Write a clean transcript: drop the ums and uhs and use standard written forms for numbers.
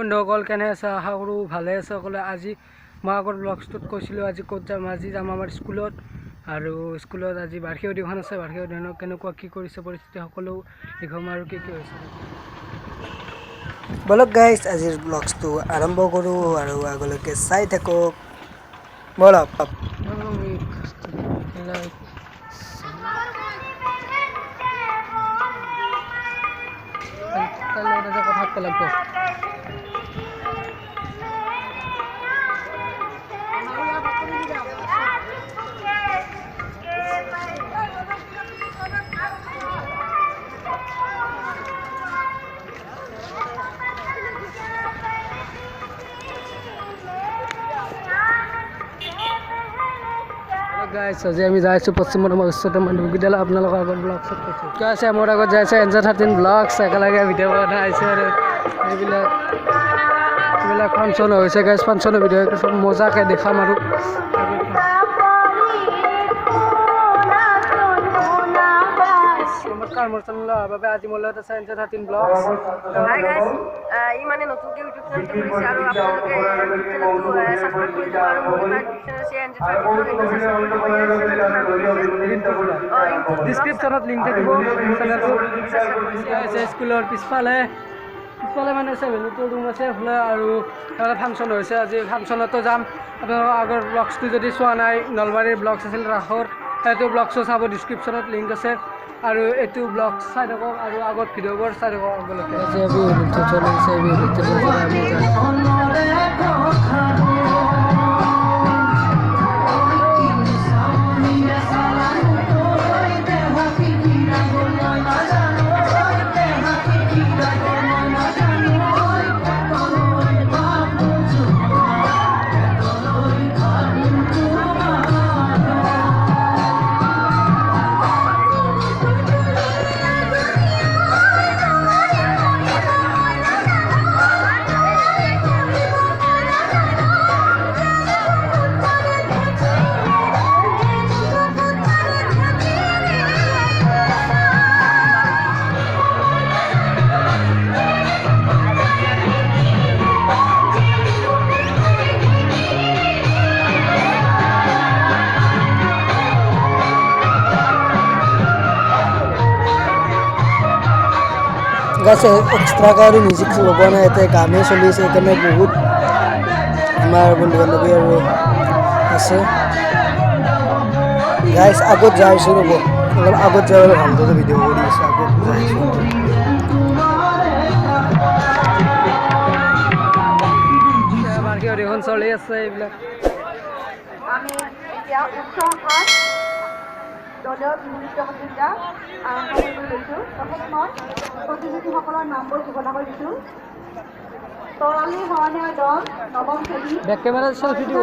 বন্ধুসকল কেনে আছে আশা কৰোঁ ভালে আছে সকলোৱে। আজি মই আগৰ ব্লগছটোত কৈছিলোঁ আজি ক'ত যাম। আজি যাম আমাৰ স্কুলত, আৰু স্কুলত আজি বাৰ্ষিক অধিৱেশন আছে। বাৰ্ষিক অধিৱেশনত কেনেকুৱা কি কৰিছে পৰিস্থিতি সকলো দেখাম আৰু কি হৈছে। বলক গাইজ আজিৰ ব্লগছটো আৰম্ভ কৰোঁ আৰু আগলৈকে চাই থাকক। বলক কথা পেলাব গাইছ। আজি আমি যাই আছোঁ পশ্চিম বৰ্ধমান উচ্চতৰ মাধ্যমিক বিদ্যালয়। আপোনালোকৰ আগত ব্লগছত কৈছোঁ কি আছে। মোৰ আগত যাই আছে NJ13 ব্লগছ। একেলগে ভিডিঅ' বনাই আহিছে আৰু এইবিলাক ফাংচন হৈছে গাইছ। ফাংচনৰ ভিডিঅ' কিছুমান মজাকৈ দেখাম আৰু নমস্কাৰ, মোৰ চেনেল বাবে আজি মোৰ লগত আছে NJ13 ব্লগছ। হাই গাইজ, ই মানে নতুনকৈ ইউটিউব চেনেলটো খুলিছে আৰু আপোনালোকে ইউটিউব চেনেলটো ছাবস্ক্ৰাইব কৰি দিব আৰু মোৰ এটা ইউটিউব চেনেল আছে NJ13 ব্লগ, এইটো ছাবস্ক্ৰাইব কৰি দিব। ইয়াৰ চেনেলটোৰ নাম হৈছে ডিছক্ৰিপশ্যনত লিংক থাকিব চেনেলটো। স্কুলৰ পিছফালে মানে চেভেলিটো ৰুম আছে এইফালে, আৰু এইফালে ফাংচন হৈছে। আজি ফাংচনতো যাম। আপোনালোকৰ আগৰ ব্লগছটো যদি চোৱা নাই, নলবাৰীৰ ব্লগছ আছিল ৰাসৰ, সেইটো ব্লগছো চাব। ডিছক্ৰিপশ্যনত লিংক আছে আৰু এইটো ব্লগ চাই থাকক আৰু আগত ভিডিঅ'বোৰ চাই থাকক আগলৈকে। গাইছে এক্সট্ৰাকৈ আৰু মিউজিক লগোৱা নাই, এতিয়া গানেই চলি আছে। সেইকাৰণে বহুত আমাৰ বন্ধু বান্ধৱী আৰু আছে। গাইছ আগত যাই আছোঁ, ৰ'ব অলপ আগত যাই আৰু ভালদৰে ভিডিঅ' কৰি আছোঁ। আগত যাই আছোঁ। বাৰ্ষিক অধিৱেশন চলি আছে। এইবিলাক আমি এতিয়া উৎসৱ দলীয় নৃত্য প্ৰতিযোগিতা আৰম্ভ কৰিবলৈ লৈছোঁ। প্ৰথমে মই প্ৰতিযোগীসকলৰ নামবোৰ ঘোষণা কৰি দিছোঁ। তৰালী শৰণীয়া দল নৱম শ্ৰেণী, বেক কেমেৰা চেলফি দিব।